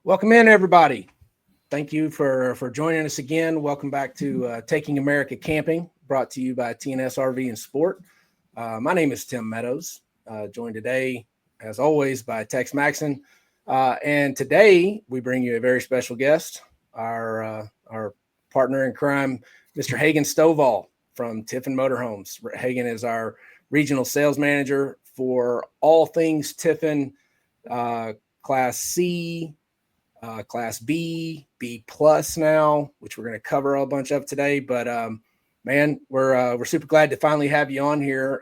Welcome in, everybody. Thank you for joining us again. Welcome back to Taking America Camping, brought to you by T&S RV SPORT. My name is Tim Meadows, joined today, as always, by Tex Maxon. And today we bring you a very special guest, our partner in crime, Mr. Hagen Stovall from TIffin Motorhomes. Hagen is our Regional Sales Manager for all things Tiffin, Class C, Class B, B plus now, which we're going to cover a bunch of today. But man, we're super glad to finally have you on here.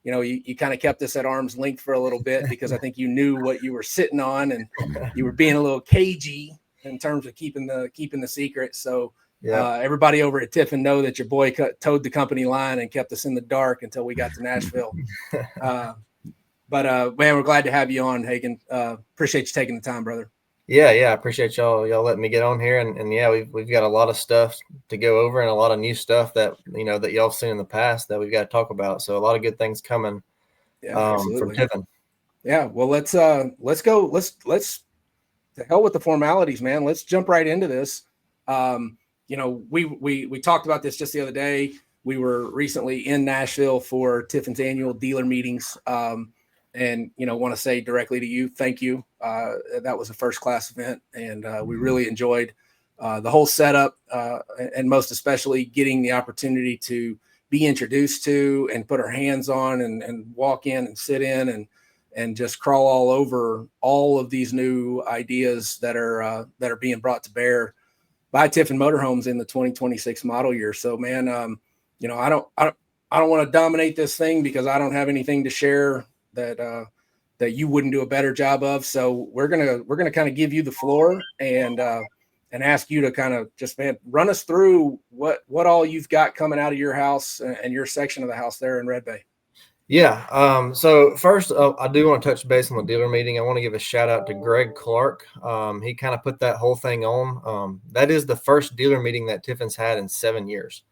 You kind of kept us at arm's length for a little bit because I think you knew what you were sitting on, and you were being a little cagey in terms of keeping the secret. So everybody over at Tiffin know that your boy towed the company line and kept us in the dark until we got to Nashville. But man, we're glad to have you on, Hagen. Appreciate you taking the time, brother. Yeah. I appreciate y'all letting me get on here. And yeah, we've got a lot of stuff to go over and a lot of new stuff that, that y'all have seen in the past that we've got to talk about. So a lot of good things coming from Tiffin. Yeah. Well, let's go. Let's to hell with the formalities, man. Let's jump right into this. We talked about this just the other day. We were recently in Nashville for Tiffin's annual dealer meetings. And, want to say directly to you, thank you. That was a first-class event, and we really enjoyed the whole setup, and most especially getting the opportunity to be introduced to and put our hands on and walk in and sit in and just crawl all over all of these new ideas that are being brought to bear by Tiffin Motorhomes in the 2026 model year. So, man, I don't want to dominate this thing because I don't have anything to share that you wouldn't do a better job of. So we're gonna kind of give you the floor and ask you to kind of just, man, run us through what all you've got coming out of your house and your section of the house there in Red Bay. Yeah. So first, I do want to touch base on the dealer meeting. I want to give a shout out to Greg Clark. He kind of put that whole thing on. That is the first dealer meeting that Tiffin's had in 7 years.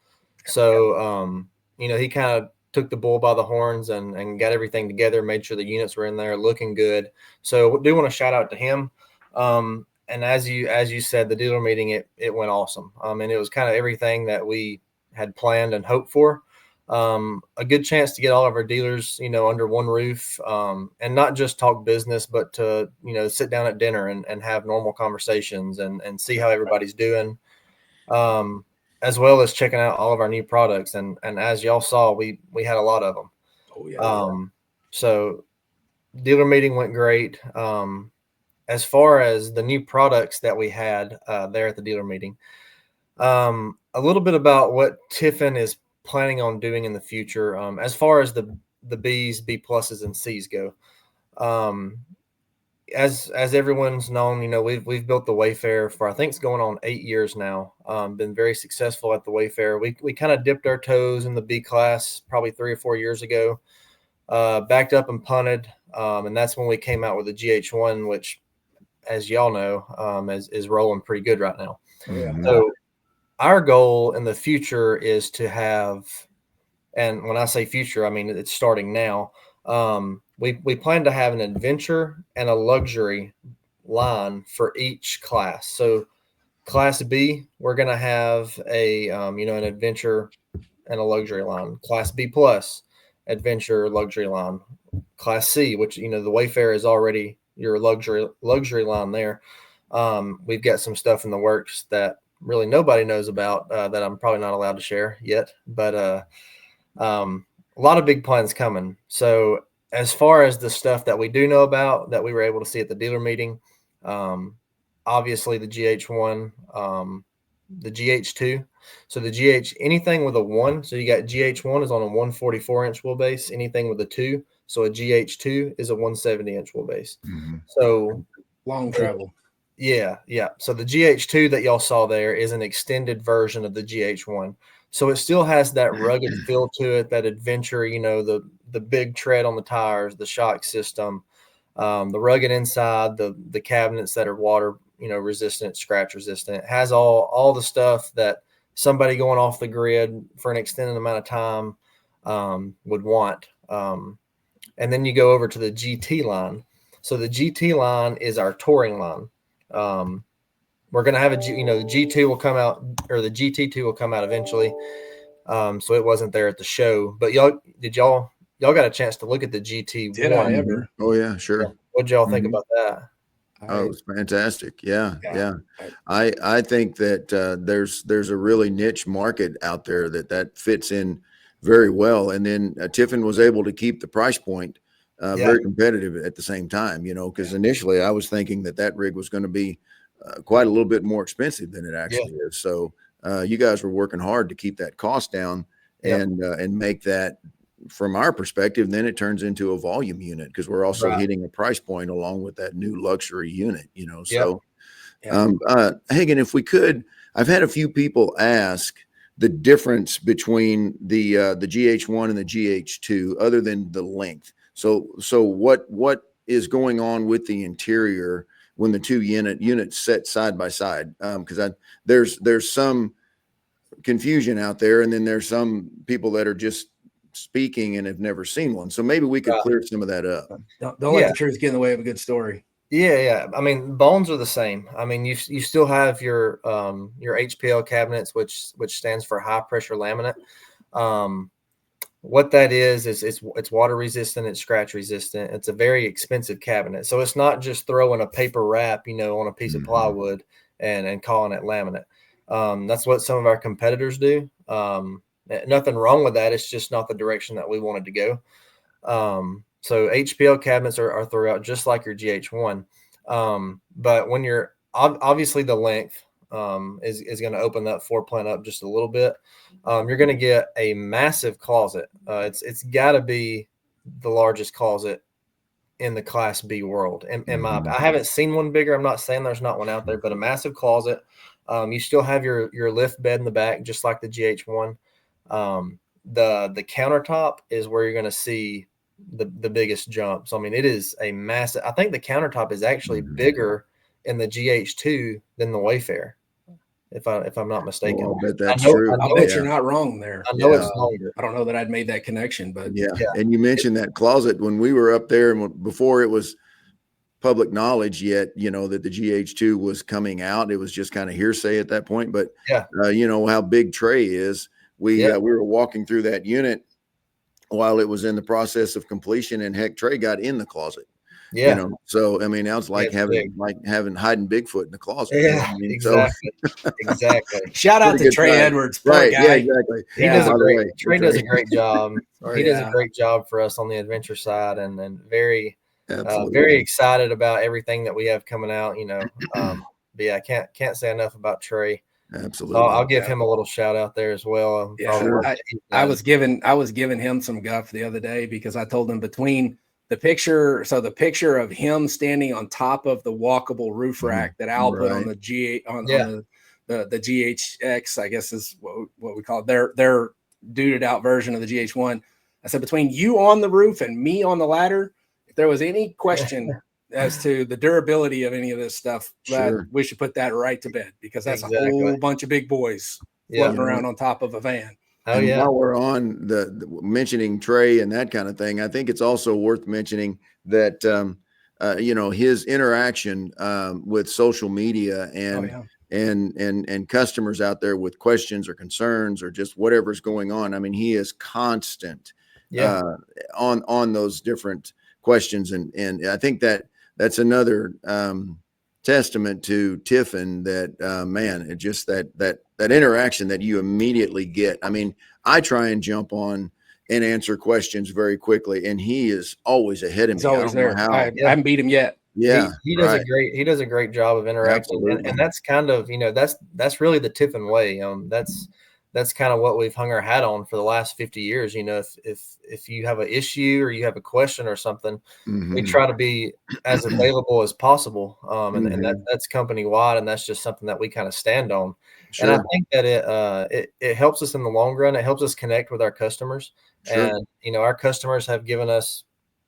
So, he kind of took the bull by the horns and got everything together, made sure the units were in there looking good. So I do want to shout out to him. And as you said, the dealer meeting, it went awesome. And it was kind of everything that we had planned and hoped for. A good chance to get all of our dealers, under one roof, and not just talk business, but to, sit down at dinner and have normal conversations and see how everybody's doing. As well as checking out all of our new products. And as y'all saw, we had a lot of them. Oh, yeah. So dealer meeting went great. As far as the new products that we had there at the dealer meeting, a little bit about what Tiffin is planning on doing in the future. As far as the B's, B pluses, and C's go, as everyone's known, we've built the Wayfarer for, I think it's going on 8 years now. Been very successful at the Wayfarer. We kind of dipped our toes in the B class probably 3 or 4 years ago, backed up and punted. And that's when we came out with the GH1, which, as y'all know, is rolling pretty good right now. Yeah. So our goal in the future is to have, and when I say future, I mean, it's starting now. We plan to have an adventure and a luxury line for each class. So Class B, we're going to have an adventure and a luxury line. Class B plus, adventure, luxury line. Class C, which, the Wayfarer is already your luxury line there. We've got some stuff in the works that really nobody knows about that I'm probably not allowed to share yet, but a lot of big plans coming. So as far as the stuff that we do know about that we were able to see at the dealer meeting, obviously the GH1, the GH2. So the GH, anything with a 1, so you got GH1 is on a 144-inch wheelbase. Anything with a 2, so a GH2 is a 170-inch wheelbase. Mm-hmm. So long travel. Yeah. So the GH2 that y'all saw there is an extended version of the GH1. So it still has that rugged feel to it, that adventure, the big tread on the tires, the shock system, the rugged inside, the cabinets that are water, resistant, scratch resistant. It has all the stuff that somebody going off the grid for an extended amount of time would want. And then you go over to the GT line. So the GT line is our touring line. We're going to have the G2 will come out, or the GT2 will come out eventually. So it wasn't there at the show, but y'all got a chance to look at the GT1? Did I ever? Oh yeah, sure. Yeah. What'd y'all think about that? Oh, it was fantastic. Yeah. Yeah. I think that there's a really niche market out there that fits in very well. And then Tiffin was able to keep the price point very competitive at the same time, because initially I was thinking that rig was going to be quite a little bit more expensive than it actually is. So you guys were working hard to keep that cost down and make that, from our perspective, then it turns into a volume unit because we're also hitting a price point along with that new luxury unit, So, Hagen, if we could, I've had a few people ask the difference between the GH1 and the GH2, other than the length. So what is going on with the interior when the two units set side by side? Because there's some confusion out there, and then there's some people that are just speaking and have never seen one. So maybe we could clear some of that up. Don't let the truth get in the way of a good story. Yeah. I mean, bones are the same. I mean, you still have your HPL cabinets, which stands for high pressure laminate. What that is it's water resistant, it's scratch resistant. It's a very expensive cabinet. So it's not just throwing a paper wrap, on a piece of plywood and calling it laminate. That's what some of our competitors do. Nothing wrong with that. It's just not the direction that we wanted to go. So HPL cabinets are throughout just like your GH1. But when you're obviously the length is going to open that floor plan up just a little bit. You're going to get a massive closet. It's got to be the largest closet in the Class B world. I haven't seen one bigger. I'm not saying there's not one out there, but a massive closet. You still have your lift bed in the back, just like the GH1. The countertop is where you're going to see the biggest jump. So, I mean, it is a massive. I think the countertop is actually bigger in the GH2 than the Wayfarer, if I'm not mistaken. Well, I bet that's true. I bet you're not wrong there. I know it's longer. I don't know that I'd made that connection, but yeah. And you mentioned that closet when we were up there, and before it was public knowledge yet, that the GH2 was coming out. It was just kind of hearsay at that point. But how big Trey is. We were walking through that unit while it was in the process of completion, and heck, Trey got in the closet. Yeah. So I mean, now it's like having hiding Bigfoot in the closet. Yeah, exactly. Exactly. Shout out to Trey Edwards, right? guy. Yeah, exactly. Trey does a great job. He does a great job for us on the adventure side, and very excited about everything that we have coming out. But yeah, I can't say enough about Trey. Absolutely. I'll give him a little shout out there as well. Sure. I was giving him some guff the other day because I told him between the picture of him standing on top of the walkable roof rack that Al put on the the GHX, I guess is what we call it, their duded out version of the GH1. I said, between you on the roof and me on the ladder, if there was any question as to the durability of any of this stuff, we should put that right to bed, because that's a whole bunch of big boys floating around on top of a van. While we're on the mentioning Trey and that kind of thing, I think it's also worth mentioning that his interaction with social media and customers out there with questions or concerns or just whatever's going on. I mean, he is constant on those different questions, and I think that's another testament to Tiffin, that man, it just that interaction that you immediately get. I mean, I try and jump on and answer questions very quickly, and he is always ahead of me. He's always there. I haven't beat him yet. Yeah, he does a great job of interacting, and that's kind of that's really the Tiffin way. That's kind of what we've hung our hat on for the last 50 years. If you have an issue or you have a question or something, we try to be as available as possible. And that's company wide, and that's just something that we kind of stand on. Sure. And I think that it helps us in the long run. It helps us connect with our customers. Sure. And, our customers have given us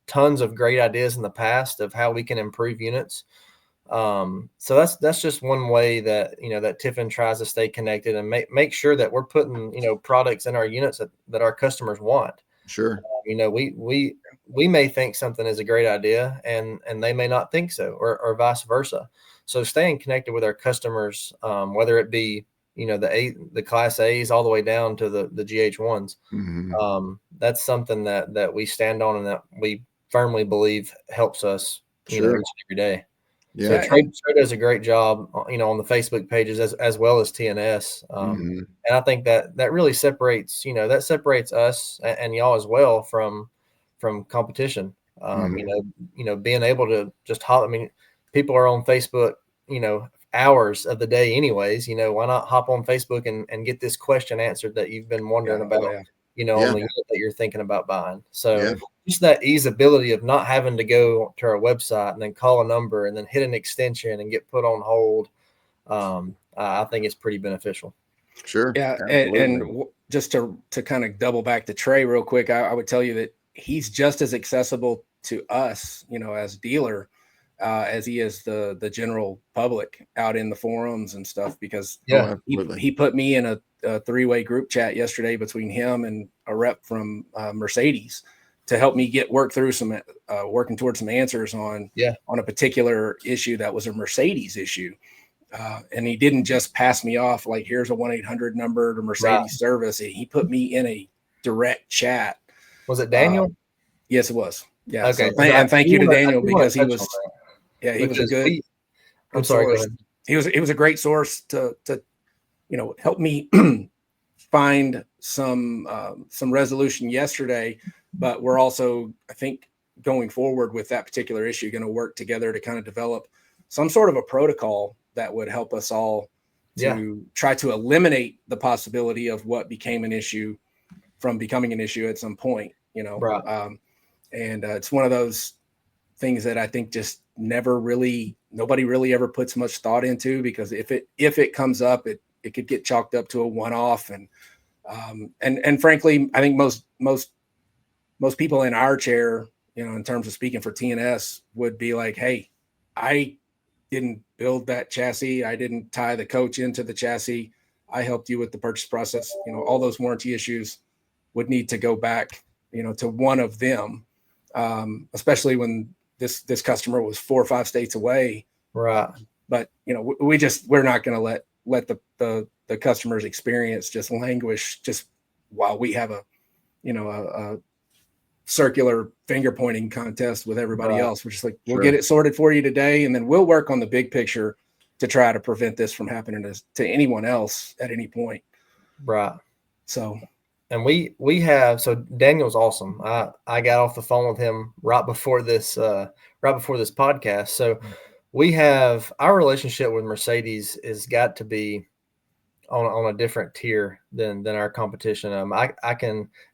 tons of great ideas in the past of how we can improve units. So that's just one way that that Tiffin tries to stay connected and make sure that we're putting products in our units that our customers want. Sure. We may think something is a great idea and they may not think so, or vice versa. So staying connected with our customers, whether it be, the class A's all the way down to the GH1s, that's something that we stand on and that we firmly believe helps us, each and every day. Yeah. So Trey does a great job, on the Facebook pages as well as TNS. And I think that really separates, that separates us and y'all as well from competition. Being able to just people are on Facebook, hours of the day anyways. Why not hop on Facebook and get this question answered that you've been wondering about, on the unit that you're thinking about buying. So just that easeability of not having to go to our website and then call a number and then hit an extension and get put on hold. I think it's pretty beneficial. Sure. Yeah. And just to kind of double back to Trey real quick, I would tell you that he's just as accessible to us, as dealer, as he is the general public out in the forums and stuff, because he put me in a three-way group chat yesterday between him and a rep from Mercedes to help me working towards some answers on a particular issue that was a Mercedes issue. And he didn't just pass me off like, here's a 1-800 number to Mercedes service. He put me in a direct chat. Was it Daniel? Yes, it was. Yeah. Okay. So and thank you to Daniel, because he was, he was a good. I'm sorry. Source. Go ahead. He was a great source to help me find some resolution yesterday. But we're also, I think, going forward with that particular issue, going to work together to kind of develop some sort of a protocol that would help us all to try to eliminate the possibility of what became an issue from becoming an issue at some point. And it's one of those things that I think just nobody really ever puts much thought into, because if it comes up, it could get chalked up to a one-off. And frankly, I think most people in our chair, in terms of speaking for T&S, would be like, hey, I didn't build that chassis. I didn't tie the coach into the chassis. I helped you with the purchase process. All those warranty issues would need to go back, to one of them, especially when this customer was 4 or 5 states away. Right. But, we're not going to let the customer's experience just languish just while we have a circular finger pointing contest with everybody else. We're just like, we'll get it sorted for you today, and then we'll work on the big picture to try to prevent this from happening to anyone else at any point. Right. So, and we have, so Daniel's awesome. I got off the phone with him right before this podcast. So we have, our relationship with Mercedes has got to be on a different tier than our competition.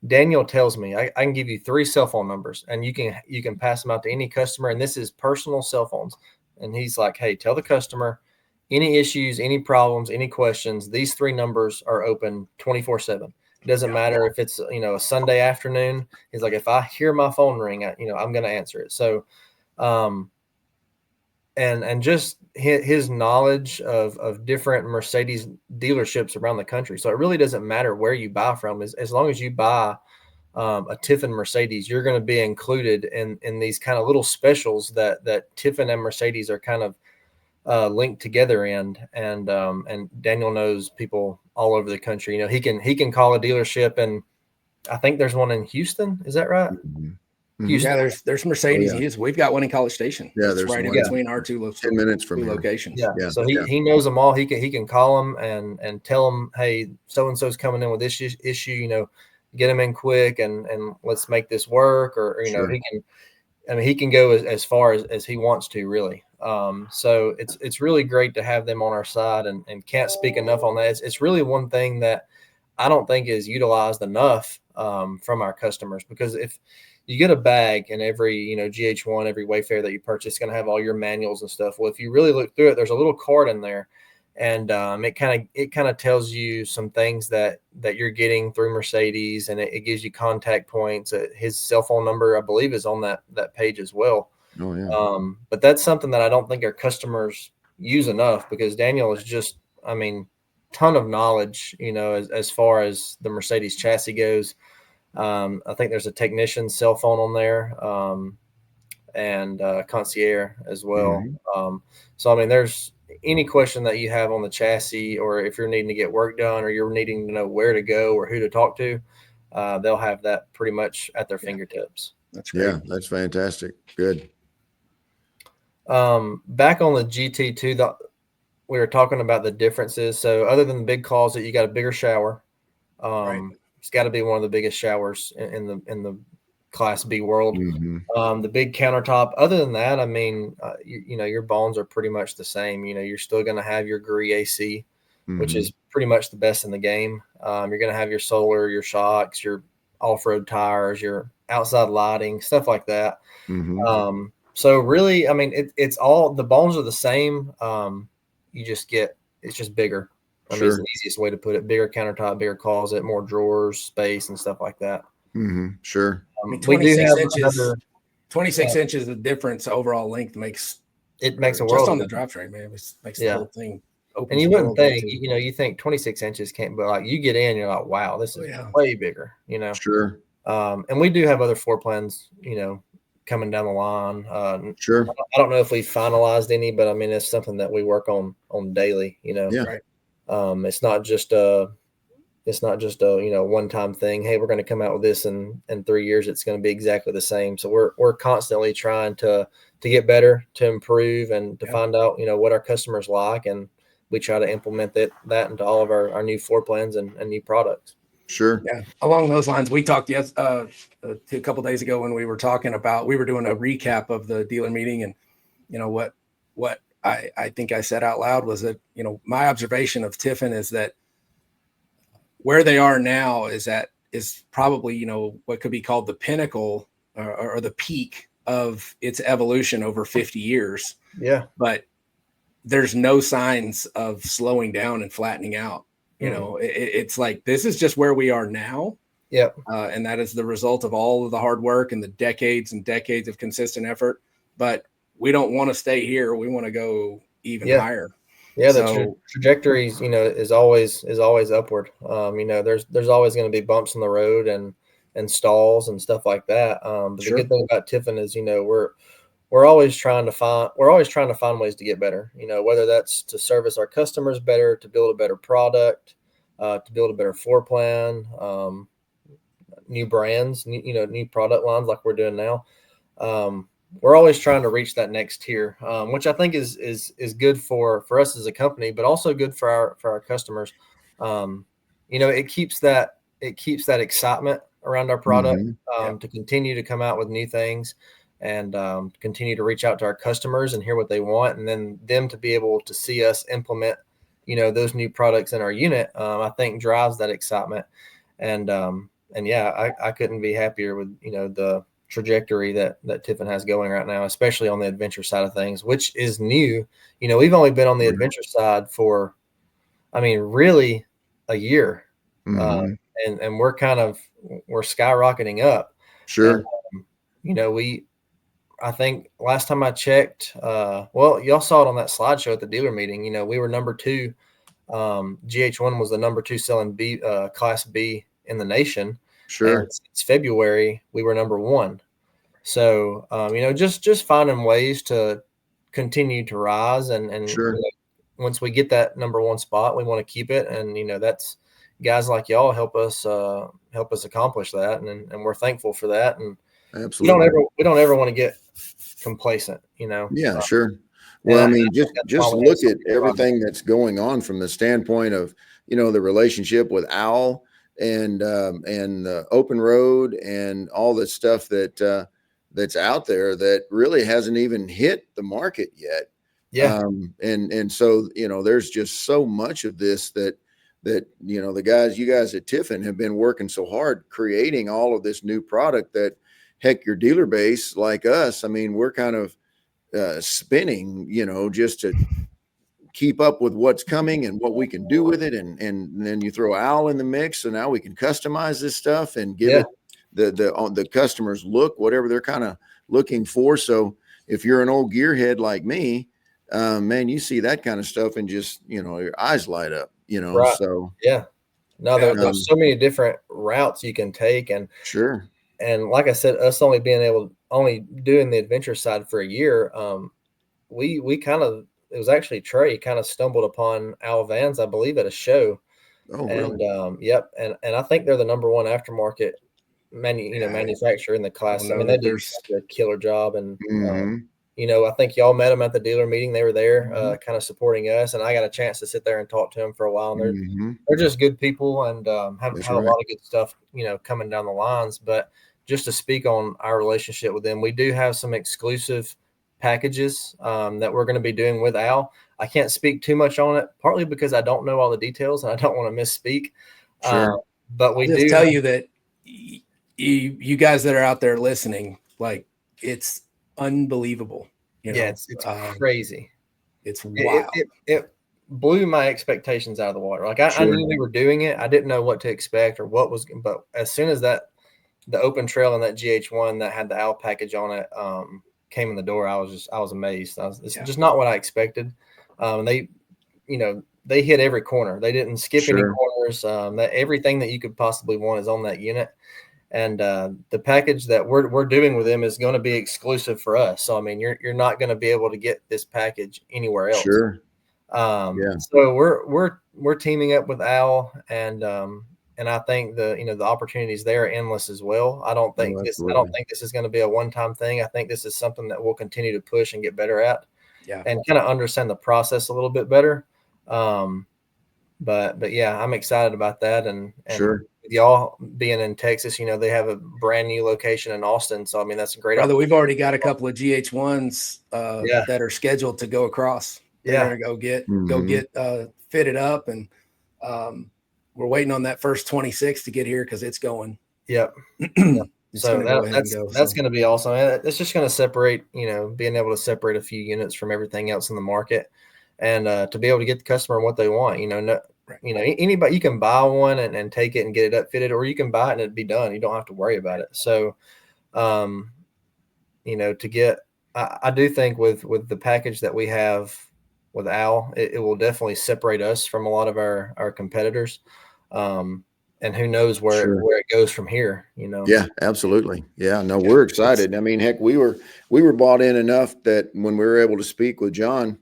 Daniel tells me I can give you 3 cell phone numbers and you can pass them out to any customer. And this is personal cell phones. And he's like, hey, tell the customer any issues, any problems, any questions. These 3 numbers are open 24/7. It doesn't matter if it's, a Sunday afternoon. He's like, if I hear my phone ring, I'm going to answer it. So, and just his knowledge of different Mercedes dealerships around the country. So it really doesn't matter where you buy from, as long as you buy a Tiffin Mercedes, you're going to be included in these kind of little specials that Tiffin and Mercedes are kind of linked together in. And Daniel knows people all over the country. He can call a dealership, and I think there's one in Houston. Is that right? Mm-hmm. Yeah, there's Mercedes. We've got one in College Station. Yeah, there's right in between our 10 minutes from locations. Yeah. So he knows them all. He can call them and tell them, hey, so and so's coming in with this issue. Get them in quick and let's make this work. Or he can go as far as he wants to, really. So it's really great to have them on our side, and can't speak enough on that. It's really one thing that I don't think is utilized enough from our customers, because if you get a bag in every, GH1, every Wayfair that you purchase, going to have all your manuals and stuff. Well, if you really look through it, there's a little card in there, and it kind of tells you some things that you're getting through Mercedes, and it gives you contact points. His cell phone number, I believe, is on that page as well. Oh yeah. But that's something that I don't think our customers use enough, because Daniel is just, ton of knowledge, as far as the Mercedes chassis goes. I think there's a technician's cell phone on there, and concierge as well. So, I mean, there's any question that you have on the chassis, or if you're needing to get work done, or you're needing to know where to go or who to talk to, they'll have that pretty much at their fingertips. That's great. Yeah, that's fantastic. Good. Back on the GT2, we were talking about the differences. So other than the big closet, you got a bigger shower. Right. It's got to be one of the biggest showers in the Class B world. The big countertop. Other than that, I mean, you know, your bones are pretty much the same. You know, you're still going to have your Gree AC, which is pretty much the best in the game. You're going to have your solar, your shocks, your off-road tires, your outside lighting, stuff like that. So really, I mean, it's all, the bones are the same. It's just bigger. I mean, it's the easiest way to put it. Bigger countertop, bigger closet, more drawers, space, and stuff like that. Sure. I mean, We do have 26 inches of difference overall length makes a world just on of the difference. drivetrain, man. It makes the whole thing open. And you wouldn't think, you know, you think 26 inches can't, but like you get in, you're like, wow, this is way bigger, you know. Sure. And we do have other floor plans, you know, coming down the line. Sure. I don't know if we finalized any, but I mean, it's something that we work on daily, you know. Yeah. Right. It's not just a you know, one-time thing. Hey, we're going to come out with this in 3 years. It's going to be exactly the same. So we're constantly trying to get better, to improve, and to find out, you know, what our customers like, and we try to implement that into all of our new floor plans and new products. Sure. Yeah. Along those lines, we talked a couple days ago when we were talking about, we were doing a recap of the dealer meeting, and you know what I think I said out loud was that, you know, my observation of Tiffin is that where they are now is probably, you know, what could be called the pinnacle or the peak of its evolution over 50 years. Yeah. But there's no signs of slowing down and flattening out. You know, it's like, this is just where we are now. Yeah. And that is the result of all of the hard work and the decades and decades of consistent effort. But we don't want to stay here. We want to go even higher. Yeah, the trajectories, you know, is always upward. You know, there's always going to be bumps in the road and stalls and stuff like that. But the good thing about Tiffin is, you know, we're always trying to find ways to get better. You know, whether that's to service our customers better, to build a better product, to build a better floor plan, new brands, new product lines like we're doing now. We're always trying to reach that next tier, which I think is good for us as a company, but also good for our customers. You know, it keeps that excitement around our product, to continue to come out with new things, and continue to reach out to our customers and hear what they want, and then them to be able to see us implement, you know, those new products in our unit. I think drives that excitement, and yeah, I couldn't be happier with, you know, the trajectory that Tiffin has going right now, especially on the adventure side of things, which is new. You know, we've only been on the adventure side for, I mean, really a year. And we're skyrocketing up. Sure. And, you know, I think last time I checked, well, y'all saw it on that slideshow at the dealer meeting. You know, we were number 2. GH1 was the number 2 selling Class B in the nation. Sure. And since February, we were number 1. So, you know, just finding ways to continue to rise, and sure. You know, once we get that number 1 spot, we want to keep it. And, you know, that's guys like y'all help us accomplish that. And we're thankful for that. And absolutely, we don't ever want to get complacent, you know? Yeah, sure. Well, I mean, just look at everything that's going on from the standpoint of, you know, the relationship with Owl and the open road and all the stuff that's out there that really hasn't even hit the market yet. Yeah. And so, you know, there's just so much of this that, you know, you guys at Tiffin have been working so hard creating all of this new product that, heck, your dealer base like us, I mean, we're kind of spinning, you know, just to keep up with what's coming and what we can do with it. And then you throw Owl in the mix. So now we can customize this stuff and give it the customer's look, whatever they're kind of looking for. So if you're an old gearhead like me, man, you see that kind of stuff and just, you know, your eyes light up, you know. Right. So yeah. No, there's so many different routes you can take, and sure. And like I said, us only doing the adventure side for a year, we kind of, it was actually Trey kind of stumbled upon Al Vans, I believe, at a show. Oh, And really? yep, and I think they're the number one aftermarket manufacturer in the class. I mean, they did such a killer job, and I think y'all met them at the dealer meeting. They were there, kind of supporting us, and I got a chance to sit there and talk to them for a while. And they're just good people, and have a lot of good stuff, coming down the lines. But just to speak on our relationship with them, we do have some exclusive packages that we're going to be doing with Al. I can't speak too much on it, partly because I don't know all the details and I don't want to misspeak. Sure. But we do tell you that you guys that are out there listening, like, it's unbelievable. It's crazy. It's wild. It blew my expectations out of the water. Like I knew we were doing it. I didn't know what to expect or what was, but as soon as the open trail and that GH1 that had the Al package on it came in the door, I was amazed. It's just not what I expected. They hit every corner. They didn't skip any corners. That everything that you could possibly want is on that unit. And the package that we're doing with them is going to be exclusive for us. So I mean, you're not going to be able to get this package anywhere else. Sure. So we're teaming up with Al, and I think the opportunities there are endless as well. I don't think this is going to be a one-time thing. I think this is something that we'll continue to push and get better at, and kind of understand the process a little bit better. But yeah, I'm excited about that, and with y'all being in Texas, they have a brand new location in Austin. So I mean, that's a great. Brother, we've already got a couple of GH1s that are scheduled to go across. They're gonna go get fitted up, and we're waiting on that first 26 to get here because it's going. Yep. So that's going to be awesome. It's just going to separate, being able to separate a few units from everything else in the market, and to be able to get the customer what they want. Anybody, you can buy one and take it and get it upfitted, or you can buy it and it'd be done. You don't have to worry about it. So, to get, I do think with the package that we have with Al, it will definitely separate us from a lot of our competitors. And who knows where it goes from here, Yeah, absolutely. Yeah, no, we're excited. I mean, heck, we were bought in enough that when we were able to speak with John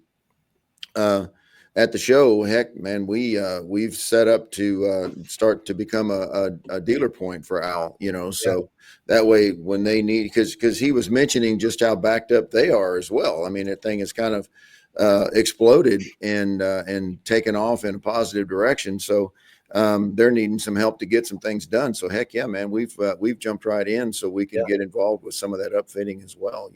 at the show, heck, man, we've set up to start to become a dealer point for Al, so that way when they need, because he was mentioning just how backed up they are as well. I mean, that thing is kind of exploded and taken off in a positive direction. So they're needing some help to get some things done. So heck yeah, man, we've jumped right in so we can get involved with some of that upfitting as well.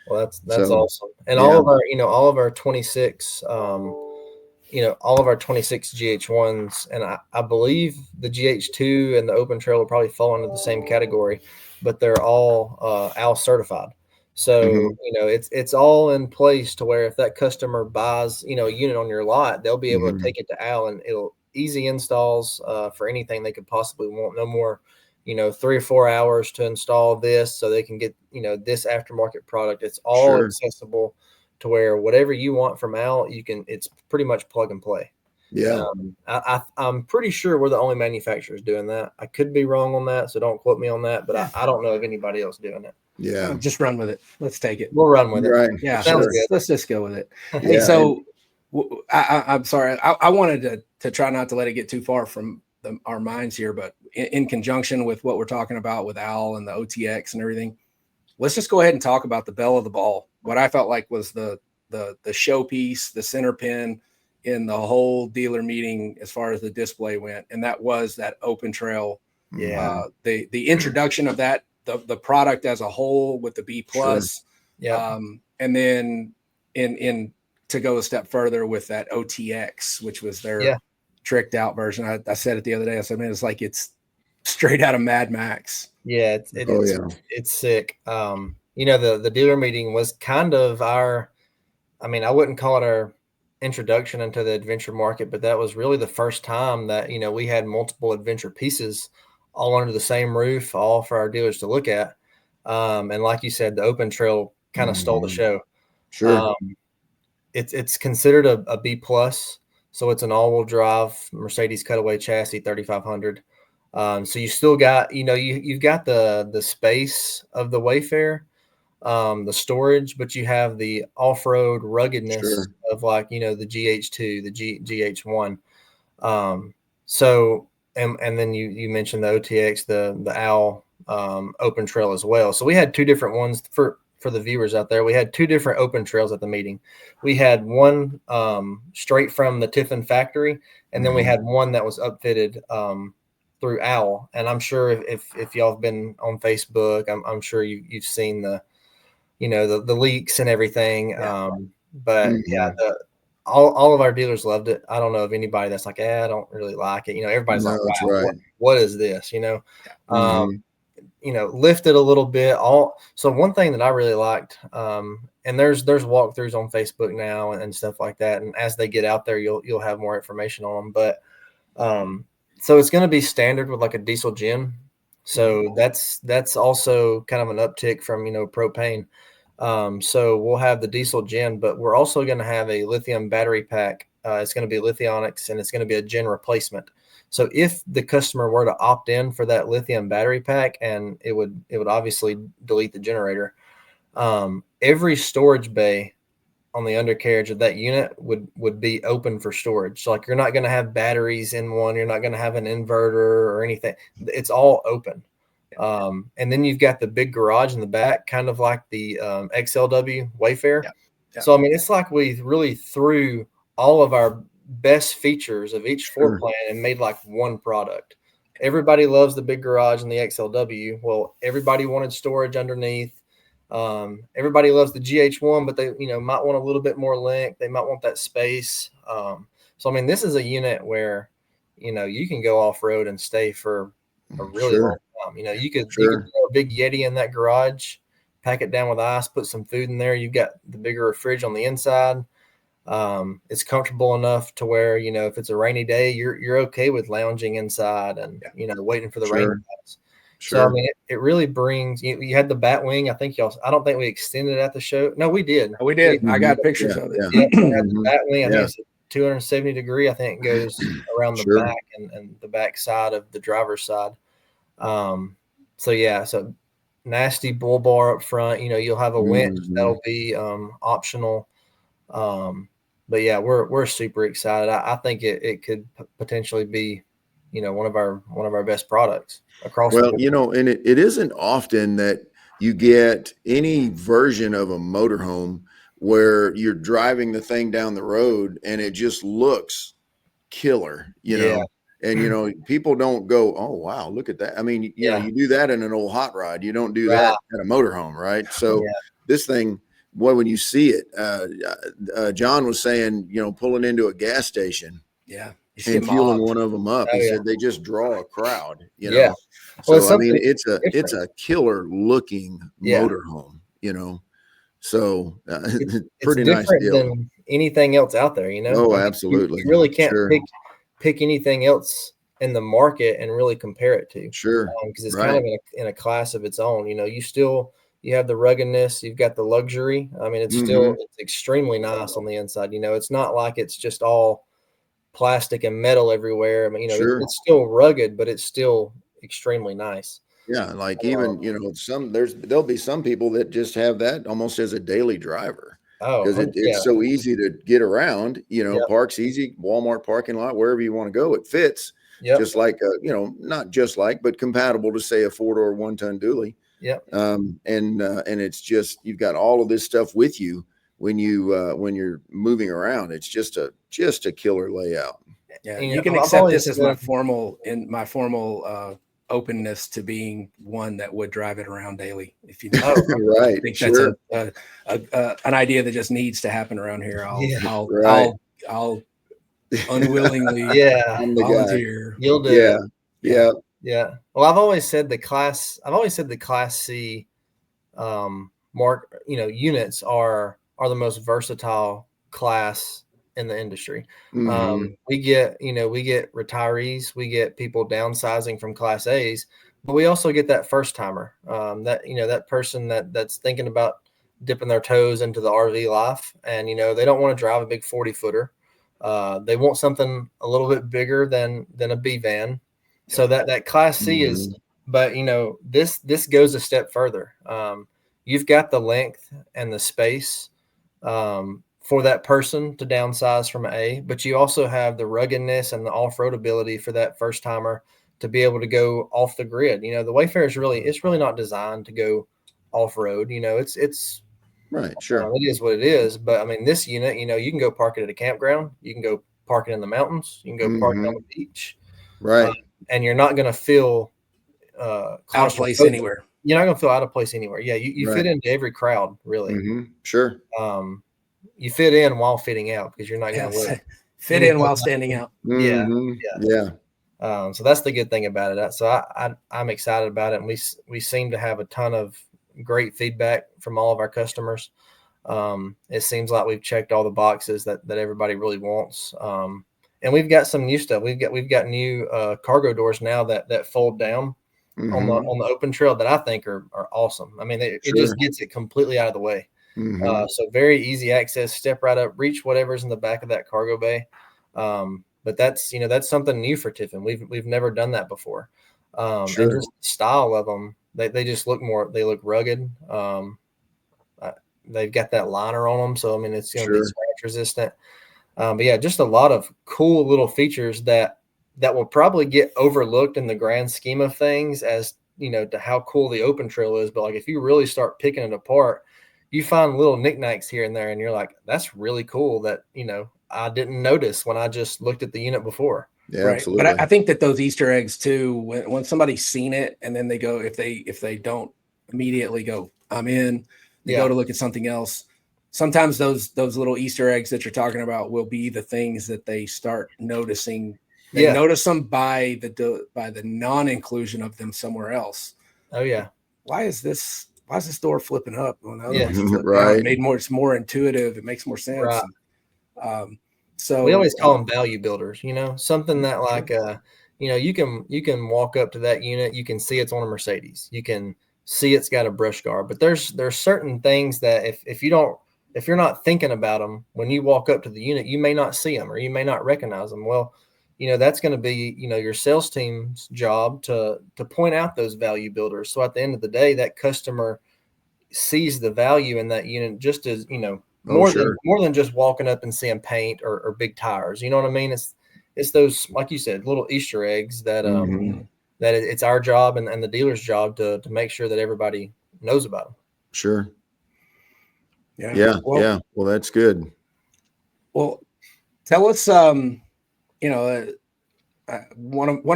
Well, that's awesome. And all of our 26, all of our 26 GH1s, and I believe the GH2 and the open trail will probably fall into the same category, but they're all Al certified. So, it's all in place to where if that customer buys, a unit on your lot, they'll be able to take it to Al, and it'll easy installs for anything they could possibly want. No more, 3 or 4 hours to install this so they can get, this aftermarket product. It's all accessible to where whatever you want from Al, it's pretty much plug and play. Yeah. I'm pretty sure we're the only manufacturers doing that. I could be wrong on that, so don't quote me on that, but I don't know of anybody else doing it. Yeah. Just run with it. Let's take it. We'll run with it. Right. Yeah. Let's just go with it. Hey, so I'm sorry. I wanted to try not to let it get too far from our minds here, but in conjunction with what we're talking about with Al and the OTX and everything, let's just go ahead and talk about the belle of the ball. What I felt like was the showpiece, the center pin in the whole dealer meeting as far as the display went, and that was that open trail. Yeah. The introduction of that, the product as a whole with the B+. Yeah. And then in to go a step further with that OTX, which was their tricked out version. I said it the other day. I said, man, it's like it's straight out of Mad Max. Yeah, it's sick. The dealer meeting was kind of I wouldn't call it our introduction into the adventure market, but that was really the first time that, we had multiple adventure pieces all under the same roof, all for our dealers to look at. And like you said, the open trail kind of stole the show. Sure. It's considered a B+. So it's an all-wheel drive Mercedes cutaway chassis 3500. So you still got, you've got the space of the Wayfarer, the storage, but you have the off-road ruggedness of like, the GH2, the GH1. So, and then you mentioned the OTX, the OWL, open trail as well. So we had two different ones for the viewers out there. We had two different open trails at the meeting. We had one, straight from the Tiffin factory. And then we had one that was upfitted, through OWL. And I'm sure if y'all have been on Facebook, I'm sure you've seen the leaks and everything. Yeah. But yeah, all of our dealers loved it. I don't know of anybody that's like, I don't really like it. Everybody's like, wow, what is this? Lifted a little bit. So one thing that I really liked, and there's walkthroughs on Facebook now and stuff like that. And as they get out there, you'll have more information on them. But so it's going to be standard with like a diesel gem. So that's also kind of an uptick from propane. So we'll have the diesel gen, but we're also going to have a lithium battery pack. It's going to be Lithionics, and it's going to be a gen replacement. So if the customer were to opt in for that lithium battery pack, and it would obviously delete the generator, every storage bay on the undercarriage of that unit would be open for storage. So like you're not going to have batteries in one, you're not going to have an inverter or anything. It's all open. And then you've got the big garage in the back, kind of like the XLW Wayfarer. Yeah. So, I mean, it's like we really threw all of our best features of each floor plan and made like one product. Everybody loves the big garage and the XLW. Well, everybody wanted storage underneath. Everybody loves the GH1, but they, might want a little bit more length. They might want that space. So, I mean, this is a unit where, you can go off road and stay for a really long time. You could throw a big Yeti in that garage, pack it down with ice, put some food in there. You've got the bigger fridge on the inside. It's comfortable enough to where, if it's a rainy day, you're okay with lounging inside and, waiting for the rain to pass. So, I mean, it really brings, you had the bat wing. I don't think we extended at the show. No, we did. We did. I got pictures of it. Yeah. The bat wing, I think it's 270 degree. I think it goes around the back and the back side of the driver's side. So nasty bull bar up front. You'll have a winch that'll be optional. But yeah, we're super excited. I think it could potentially be, one of our best products across. Well, and it isn't often that you get any version of a motorhome where you're driving the thing down the road and it just looks killer, know. And, people don't go, oh, wow, look at that. I mean, you do that in an old hot rod. You don't do that at a motorhome, right? So this thing, boy, when you see it, John was saying, pulling into a gas station and fueling one of them up. He said they just draw a crowd, know. So, well, I mean, it's a killer looking motorhome, So it's pretty nice deal. Than anything else out there, Oh, absolutely. You really can't pick anything else in the market and really compare it to. Because it's kind of in a class of its own. You have the ruggedness, you've got the luxury. I mean, it's it's extremely nice on the inside. It's not like it's just all plastic and metal everywhere. I mean, it's still rugged, but it's still extremely nice. Yeah, like even there'll be some people that just have that almost as a daily driver. Because it's so easy to get around, parks easy, Walmart parking lot, wherever you want to go, it fits. Just like not just like, but compatible to say a 4-door 1-ton dually. And it's just, you've got all of this stuff with you when you're moving around. It's just a killer layout. Yeah, you can accept this as my formal openness to being one that would drive it around daily. If you know, right, I think that's an idea that just needs to happen around here. I'll unwillingly volunteer. You'll do. Yeah. Well, I've always said the class C units are the most versatile class in the industry. We get retirees, we get people downsizing from class A's, but we also get that first timer, that person that's thinking about dipping their toes into the RV life, and they don't want to drive a big 40-footer. They want something a little bit bigger than a B van. So that Class C is, but this goes a step further. You've got the length and the space for that person to downsize from A, but you also have the ruggedness and the off-road ability for that first timer to be able to go off the grid. The Wayfarer it's really not designed to go off-road. It's right. Sure. it is what it is. But I mean, this unit, you can go park it at a campground. You can go park it in the mountains. You can go park it on the beach. Right. And you're not going to feel out of place anywhere. You're not going to feel out of place anywhere. Yeah. You Right. fit into every crowd, really. Sure. You fit in while fitting out because you're not going to live. Fit in while standing out. Yeah. So that's the good thing about it. So I'm excited about it. And we seem to have a ton of great feedback from all of our customers. It seems like we've checked all the boxes that everybody really wants. And we've got some new stuff. We've got new cargo doors now that fold down on the open trail that I think are awesome. I mean, it just gets it completely out of the way. So very easy access, step right up, reach whatever's in the back of that cargo bay. But that's something new for Tiffin. We've never done that before. And just the style of them, they just look they look rugged. They've got that liner on them. So, I mean, it's going to be scratch resistant. But yeah, just a lot of cool little features that will probably get overlooked in the grand scheme of things as, to how cool the open trail is. But like, if you really start picking it apart, you find little knickknacks here and there, and you're like, that's really cool that, I didn't notice when I just looked at the unit before. Yeah, right. absolutely. But I think that those Easter eggs too, when somebody's seen it and then they go, if they don't immediately go, I'm in, they go to look at something else. Sometimes those little Easter eggs that you're talking about will be the things that they start noticing. They notice them by the non-inclusion of them somewhere else. Oh yeah. Why is this door flipping up? Well, the other one's flipping right. down. It's more intuitive. It makes more sense. Right. So we always call them value builders, something that like, you can walk up to that unit. You can see it's on a Mercedes. You can see it's got a brush guard, but there's certain things that if you're not thinking about them, when you walk up to the unit, you may not see them or you may not recognize them. Well, that's going to be, your sales team's job to point out those value builders. So at the end of the day, that customer sees the value in that unit just as, more than just walking up and seeing paint or big tires. You know what I mean? It's those, like you said, little Easter eggs that that it's our job and the dealer's job to make sure that everybody knows about them. Sure. Yeah. Well, that's good. Well, tell us, one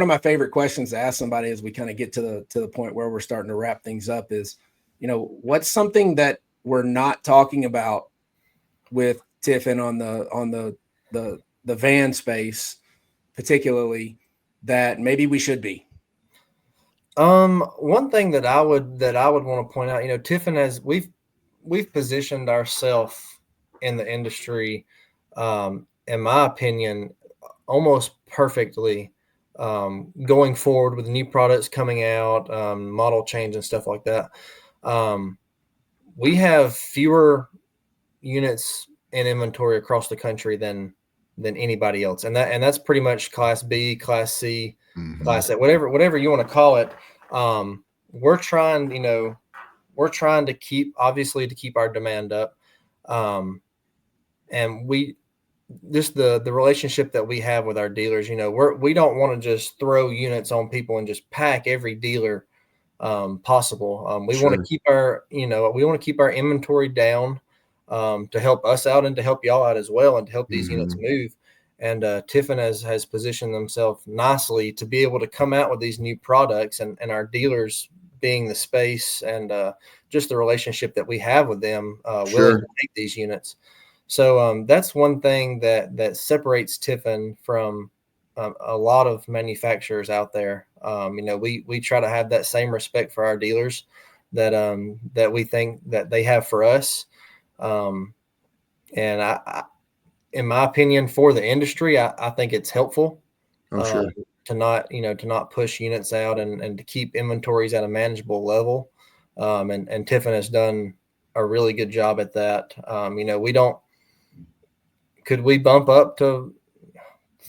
of my favorite questions to ask somebody as we kind of get to the point where we're starting to wrap things up is, what's something that we're not talking about with Tiffin on the van space, particularly, that maybe we should be? One thing that I would want to point out, Tiffin we've positioned ourselves in the industry, in my opinion, almost perfectly, going forward with new products coming out, model change and stuff like that. We have fewer units in inventory across the country than anybody else. And that's pretty much Class B, Class C, Class A, whatever you want to call it. We're trying to keep our demand up. And just the relationship that we have with our dealers, we don't want to just throw units on people and just pack every dealer possible. We want to keep our inventory down, to help us out and to help y'all out as well, and to help these units move. And Tiffin has positioned themselves nicely to be able to come out with these new products, and our dealers being the space and just the relationship that we have with them, willing to take these units. So that's one thing that separates Tiffin from a lot of manufacturers out there. We try to have that same respect for our dealers that we think that they have for us. And I, in my opinion, for the industry, I think it's helpful to not push units out and to keep inventories at a manageable level. And Tiffin has done a really good job at that. Could we bump up to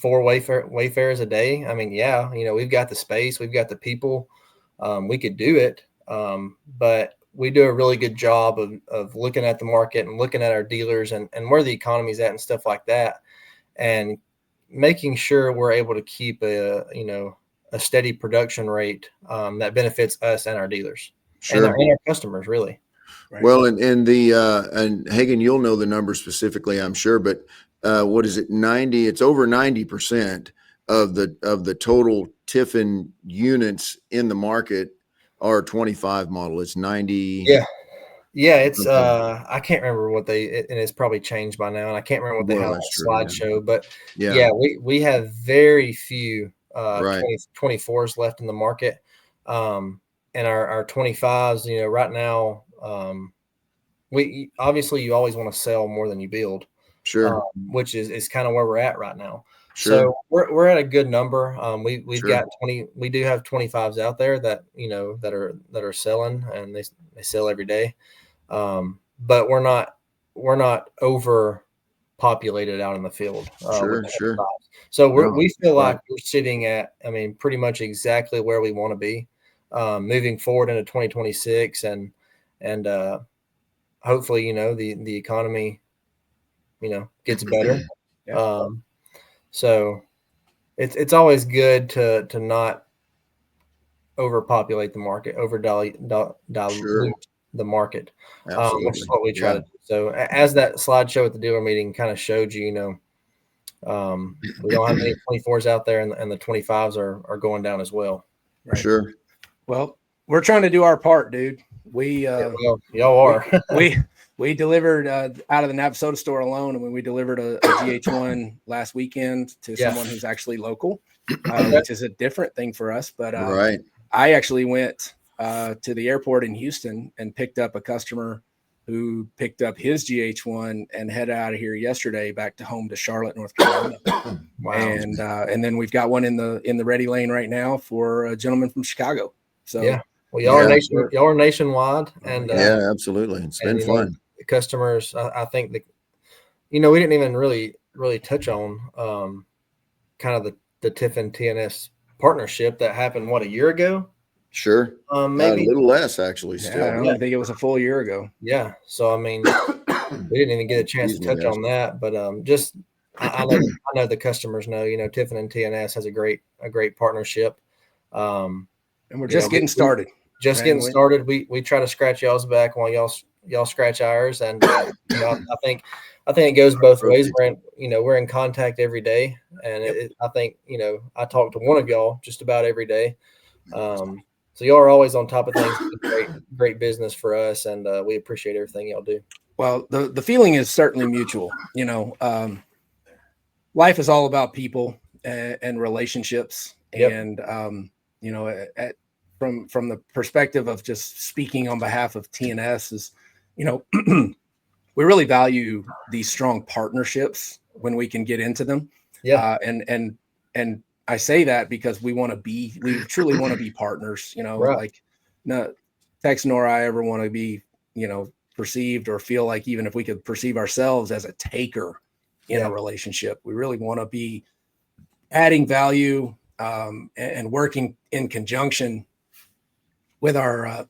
4 wayfarers a day. I mean, yeah, we've got the space, we've got the people, we could do it. But we do a really good job of looking at the market and looking at our dealers and where the economy's at and stuff like that, and making sure we're able to keep a steady production rate that benefits us and our dealers and our customers, really. Right. Well, and Hagen, you'll know the numbers specifically, I'm sure, but what is it? 90? It's over 90% of the total Tiffin units in the market are 25 model. It's 90. Yeah. It's I can't remember what and it's probably changed by now, and I can't remember what they have on the slideshow, but we have very few 24s left in the market, and our 25s, right now. We obviously, you always want to sell more than you build, which is kind of where we're at right now. So we're at a good number. We've got 20. We do have 25s out there that that are selling, and they sell every day. But we're not overpopulated out in the field. So we feel like we're sitting at, pretty much exactly where we want to be, moving forward into 2026, and hopefully, the economy, gets better. So it's always good to not overpopulate the market, dilute the market, which is what we try to do. So as that slideshow at the dealer meeting kind of showed you, we don't have any 24s out there, and the 25s are going down as well. Right. Well, we're trying to do our part, dude. Y'all are. we delivered out of the Navasota store alone, and when we delivered a GH1 last weekend to someone who's actually local, which is a different thing for us. But I actually went to the airport in Houston and picked up a customer who picked up his GH1 and headed out of here yesterday back to home to Charlotte, North Carolina. Wow. And then we've got one in the ready lane right now for a gentleman from Chicago. So well, y'all are nationwide, and absolutely, it's been fun. The customers, I think we didn't even really touch on kind of the Tiffin T&S partnership that happened a year ago. Maybe a little less actually. Still, I don't think it was a full year ago. Yeah, so we didn't even get a chance to touch on that, but I know the customers know. Tiffin and T&S has a great partnership, and we're just getting started. Getting started. We try to scratch y'all's back while y'all scratch ours, and I think it goes both ways. We're in contact every day, and I think I talk to one of y'all just about every day. So y'all are always on top of things. Great business for us, and we appreciate everything y'all do. Well, the feeling is certainly mutual. Life is all about people and relationships, and from the perspective of just speaking on behalf of T&S is, we really value these strong partnerships when we can get into them. And I say that because we truly want to be partners, like no Tex nor I ever want to be, perceived or feel like even if we could perceive ourselves as a taker in a relationship, we really want to be adding value and working in conjunction with our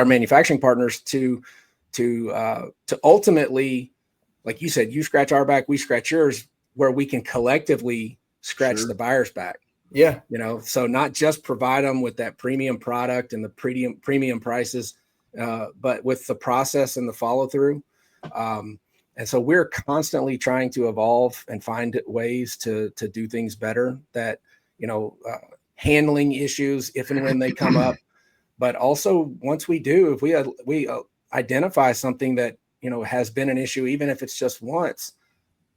manufacturing partners to ultimately, like you said, you scratch our back, we scratch yours, where we can collectively scratch the buyer's back. So not just provide them with that premium product and the premium prices, but with the process and the follow through. And so we're constantly trying to evolve and find ways to do things better, that, handling issues if and when they come up. But also once we do, if we identify something that, has been an issue, even if it's just once,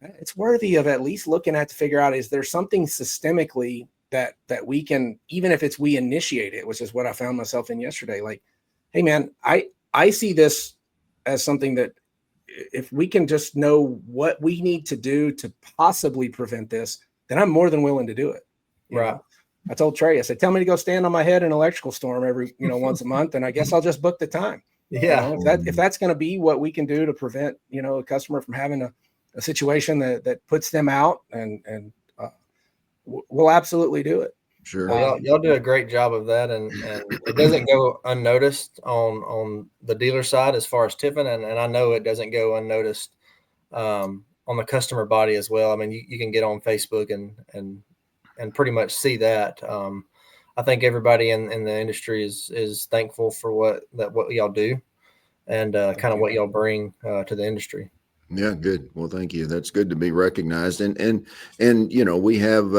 it's worthy of at least looking at to figure out, is there something systemically that we can, even if we initiate it, which is what I found myself in yesterday. Like, hey man, I see this as something that if we can just know what we need to do to possibly prevent this, then I'm more than willing to do it. You know? I told Trey, I said, tell me to go stand on my head in an electrical storm every, once a month. And I guess I'll just book the time. If that's going to be what we can do to prevent, a customer from having a situation that puts them out and we'll absolutely do it. Sure. Well, y'all do a great job of that, and it doesn't go unnoticed on the dealer side as far as Tiffin, and I know it doesn't go unnoticed on the customer body as well. I mean, you can get on Facebook and pretty much see that. I think everybody in the industry is thankful for what y'all do, and kind of what y'all bring to the industry. Yeah, good. Well, thank you. That's good to be recognized. And you know, we have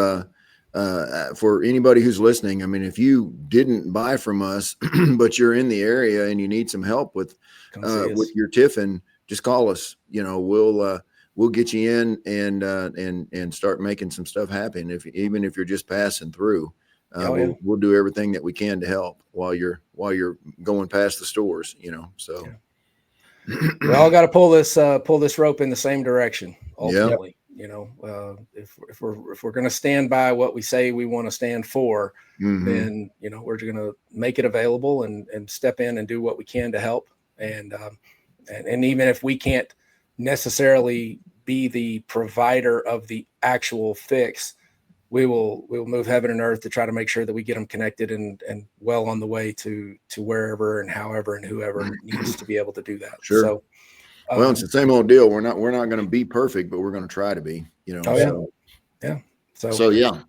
for anybody who's listening, I mean, if you didn't buy from us, but you're in the area and you need some help with your Tiffin, just call us. You know, we'll get you in and start making some stuff happen. Even if you're just passing through, we'll do everything that we can to help while you're going past the stores. You know, so. Yeah. We all got to pull this rope in the same direction. Ultimately, you know, if we're going to stand by what we say we want to stand for, then, you know, we're going to make it available and step in and do what we can to help. And even if we can't necessarily be the provider of the actual fix, we'll move heaven and earth to try to make sure that we get them connected and well on the way to wherever and however and whoever needs to be able to do that. Sure. So, well, it's the same old deal. We're not going to be perfect, but we're going to try to be, you know. So yeah.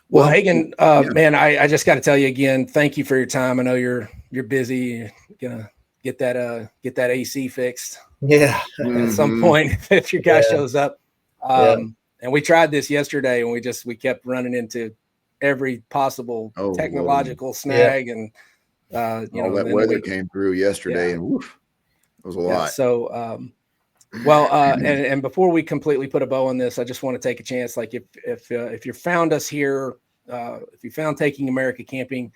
Well, Hagen, man, I just got to tell you again, thank you for your time. I know you're busy. You're gonna get that AC fixed. Yeah. At some point if your guy shows up. And we tried this yesterday, and we kept running into every possible technological snag, and you know, that weather came through yesterday, and woof, it was a lot. So, and before we completely put a bow on this, I just want to take a chance. Like if you found us here, if you found Taking America Camping,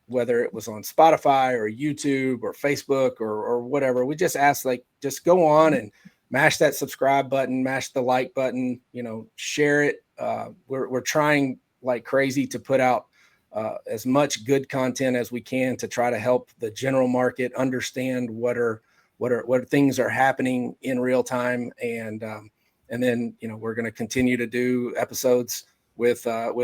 whether it was on Spotify or YouTube or Facebook or whatever, we just ask, like, just go on and mash that subscribe button, mash the like button, you know, share it. We're trying like crazy to put out as much good content as we can to try to help the general market understand what things are happening in real time. And then, you know, we're going to continue to do episodes with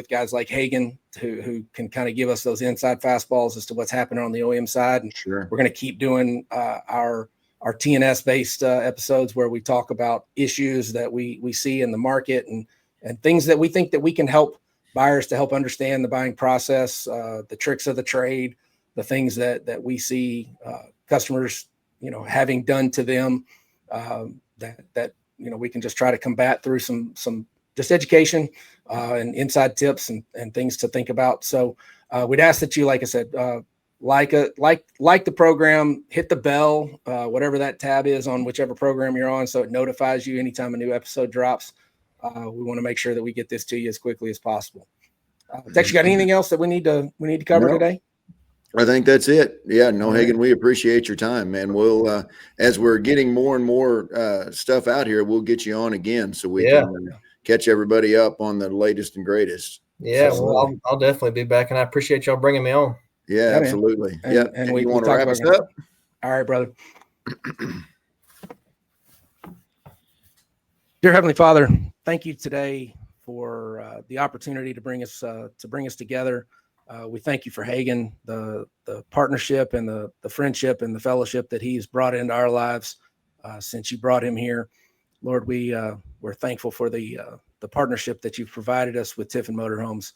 guys like Hagen who can kind of give us those inside fastballs as to what's happening on the OEM side. And we're going to keep doing our T&S based episodes where we talk about issues that we see in the market and things that we think that we can help buyers to help understand the buying process, the tricks of the trade, the things that we see customers, you know, having done to them that you know, we can just try to combat through some just education and inside tips and things to think about. So we'd ask that you, like I said, like the program, hit the bell, whatever that tab is on whichever program you're on, so it notifies you anytime a new episode drops. We want to make sure that we get this to you as quickly as possible. Tex, you got anything else that we need to cover today? I think that's it. Yeah, no, Hagen, we appreciate your time, man. We'll as we're getting more and more stuff out here, we'll get you on again so we can catch everybody up on the latest and greatest. Yeah, well, I'll definitely be back, and I appreciate y'all bringing me on. Yeah, absolutely. And we want to wrap us up. All right, brother. Dear Heavenly Father, thank you today for the opportunity to bring us together. We thank you for Hagen, the partnership and the friendship and the fellowship that he's brought into our lives since you brought him here. Lord, we're thankful for the partnership that you've provided us with Tiffin Motorhomes.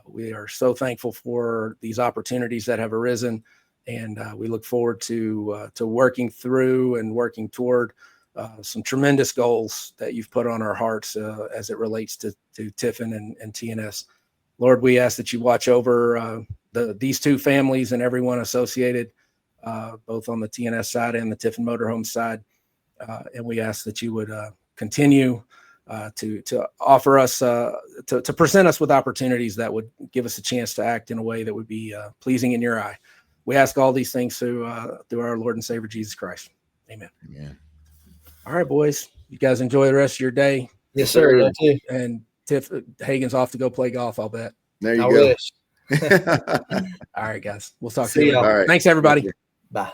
We are so thankful for these opportunities that have arisen, and we look forward to working through and working toward some tremendous goals that you've put on our hearts as it relates to Tiffin and T&S. Lord, we ask that you watch over these two families and everyone associated, both on the T&S side and the Tiffin Motorhomes side, and we ask that you would continue to offer us, to present us with opportunities that would give us a chance to act in a way that would be pleasing in your eye. We ask all these things through our Lord and Savior, Jesus Christ. Amen. Amen. All right, boys. You guys enjoy the rest of your day. Yes, sir. You too. And Hagen's off to go play golf, I'll bet. There you go. All right, guys. We'll talk to See you later. All right. Thanks, everybody. Bye.